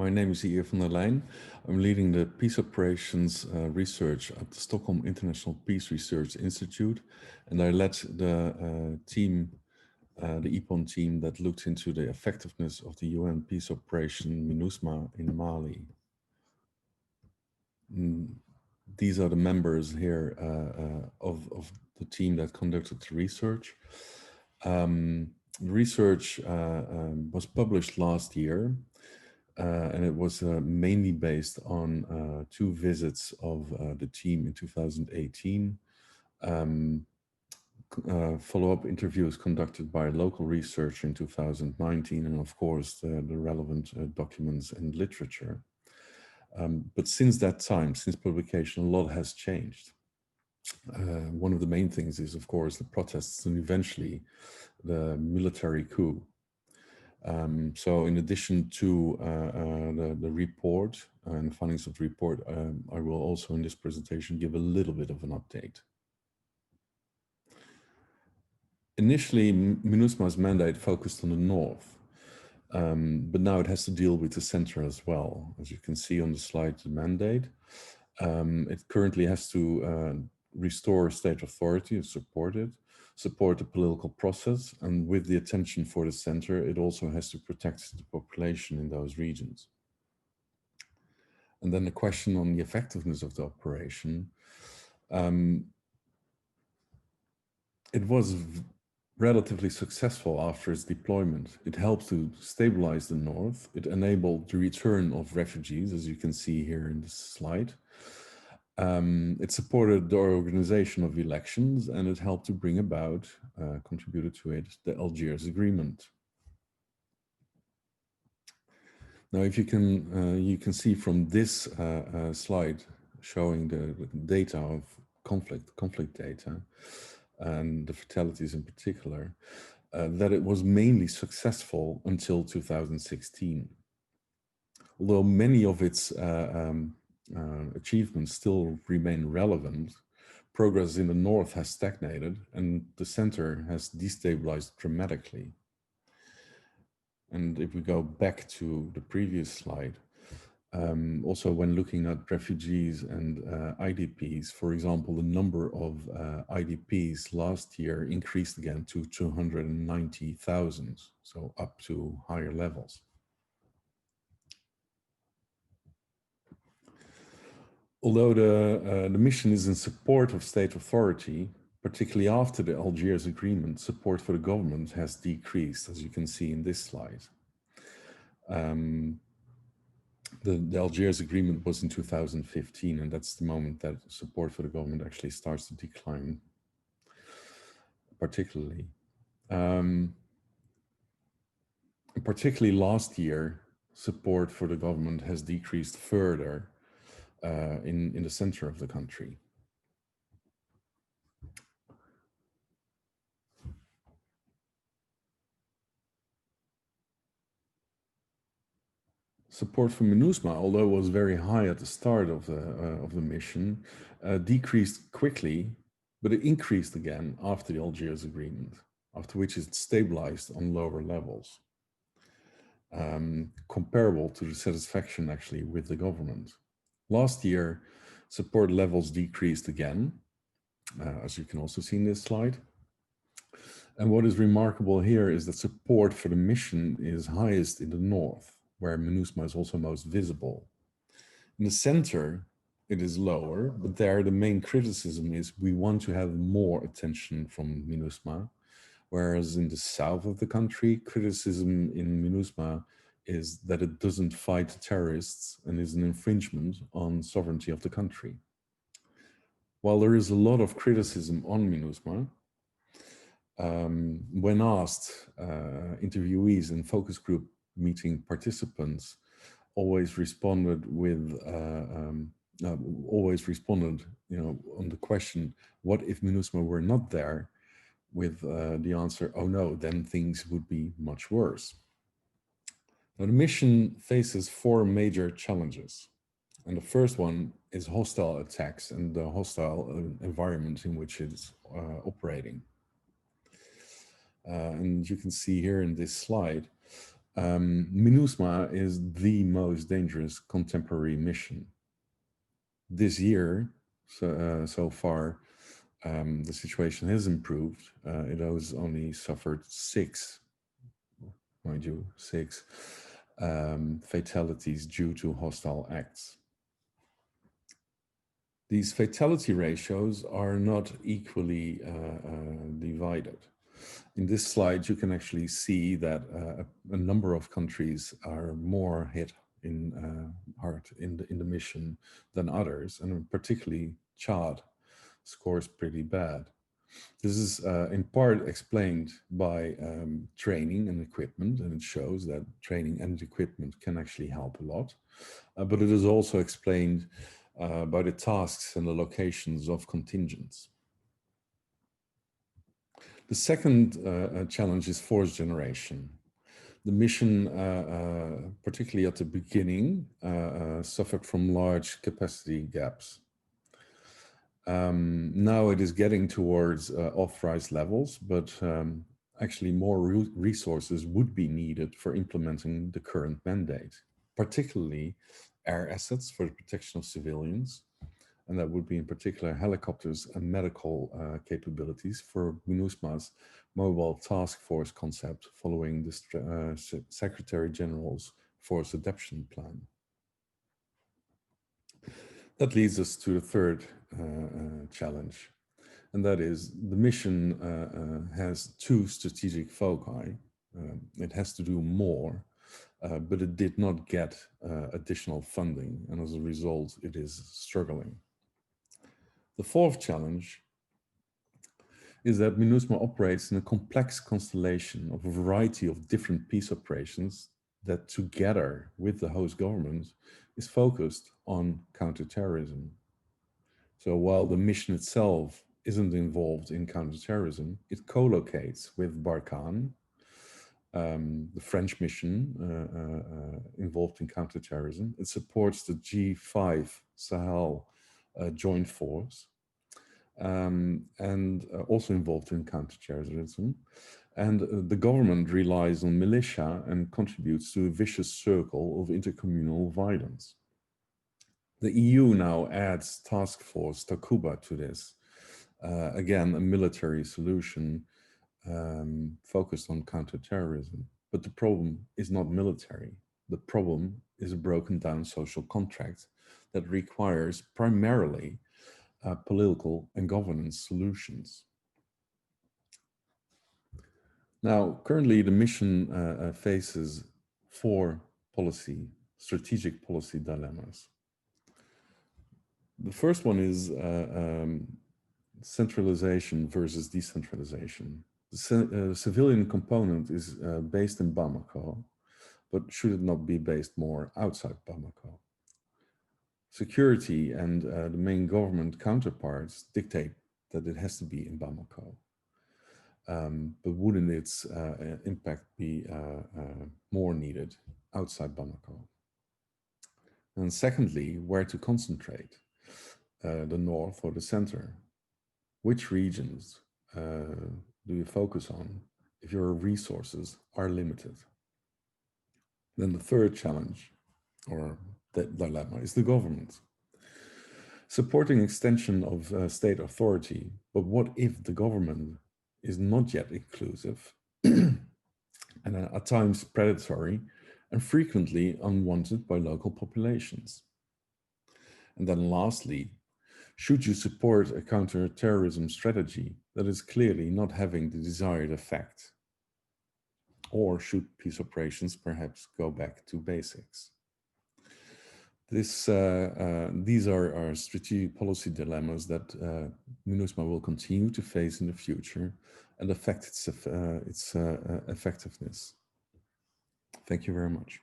My name is Ier van der Leijn. I'm leading the Peace Operations research at the Stockholm International Peace Research Institute, and I led the team, the EPON team that looked into the effectiveness of the UN peace operation MINUSMA in Mali. These are the members here of the team that conducted the research. The research was published last year, and it was mainly based on 2 visits of the team in 2018, follow-up interviews conducted by local research in 2019, and of course the relevant documents and literature. But since that time, since publication, a lot has changed. One of the main things is, of course, the protests and eventually the military coup. So in addition to the report and the findings of the report, I will also in this presentation give a little bit of an update. Initially, MINUSMA's mandate focused on the north, but now it has to deal with the center as well. As you can see on the slide, the mandate, it currently has to restore state authority and support the political process, and with the attention for the center, it also has to protect the population in those regions. And then the question on the effectiveness of the operation. It was relatively successful after its deployment. It helped to stabilize the north. It enabled the return of refugees, as you can see here in this slide. It supported the organization of elections, and it helped to bring about, contributed to it, the Algiers Agreement. Now, if you can see from this slide showing the data of conflict data, and the fatalities in particular, that it was mainly successful until 2016. Although many of its achievements still remain relevant, progress in the north has stagnated and the center has destabilized dramatically. And if we go back to the previous slide, also when looking at refugees and IDPs, for example, the number of IDPs last year increased again to 290,000, so up to higher levels. Although the mission is in support of state authority, particularly after the Algiers Agreement, support for the government has decreased, as you can see in this slide. The Algiers Agreement was in 2015, and that's the moment that support for the government actually starts to decline, particularly. Particularly last year, support for the government has decreased further in the center of the country. Support for MINUSMA, although it was very high at the start of the mission, decreased quickly, but it increased again after the Algiers Agreement, after which it stabilized on lower levels, comparable to the satisfaction actually with the government. Last year, support levels decreased again, as you can also see in this slide. And what is remarkable here is that support for the mission is highest in the north, where MINUSMA is also most visible. In the center, it is lower, but there the main criticism is we want to have more attention from MINUSMA, whereas in the south of the country, criticism in MINUSMA is that it doesn't fight terrorists and is an infringement on sovereignty of the country. While there is a lot of criticism on MINUSMA, when asked, interviewees and focus group meeting participants always responded with, on the question, what if MINUSMA were not there, with the answer, oh no, then things would be much worse. Now, the mission faces 4 major challenges. And the first one is hostile attacks and the hostile environment in which it's operating. And you can see here in this slide, MINUSMA is the most dangerous contemporary mission. This year, so far, the situation has improved. It has only suffered 6, mind you, 6 fatalities due to hostile acts. These fatality ratios are not equally divided. In this slide, you can actually see that a number of countries are more hit hard in the mission than others, and particularly Chad scores pretty bad. This is in part explained by training and equipment, and it shows that training and equipment can actually help a lot. But it is also explained by the tasks and the locations of contingents. The second challenge is force generation. The mission, particularly at the beginning, suffered from large capacity gaps. Now it is getting towards authorized levels, but actually more resources would be needed for implementing the current mandate, particularly air assets for the protection of civilians, and that would be in particular helicopters and medical capabilities for MINUSMA's mobile task force concept following the Secretary General's force adaptation plan. That leads us to the third challenge, and that is the mission has 2 strategic foci. It has to do more, but it did not get additional funding, and as a result, it is struggling. The fourth challenge is that MINUSMA operates in a complex constellation of a variety of different peace operations that together with the host government is focused on counterterrorism. So while the mission itself isn't involved in counterterrorism, it co-locates with Barkhane, the French mission involved in counterterrorism. It supports the G5 Sahel joint force, and also involved in counterterrorism. And the government relies on militia and contributes to a vicious circle of intercommunal violence. The EU now adds task force Takuba to this. Again, a military solution focused on counterterrorism. But the problem is not military. The problem is a broken down social contract that requires primarily political and governance solutions. Now, currently the mission faces 4 strategic policy dilemmas. The first one is centralization versus decentralization. The civilian component is based in Bamako, but should it not be based more outside Bamako? Security and the main government counterparts dictate that it has to be in Bamako. But wouldn't its impact be more needed outside Bamako? And secondly, where to concentrate, the north or the center? Which regions do you focus on if your resources are limited? Then the third challenge, or the dilemma, is the government. Supporting extension of state authority, but what if the government is not yet inclusive and at times predatory and frequently unwanted by local populations? And then lastly, should you support a counter-terrorism strategy that is clearly not having the desired effect? Or should peace operations perhaps go back to basics? These are our strategic policy dilemmas that MINUSMA will continue to face in the future and affect its effectiveness. Thank you very much.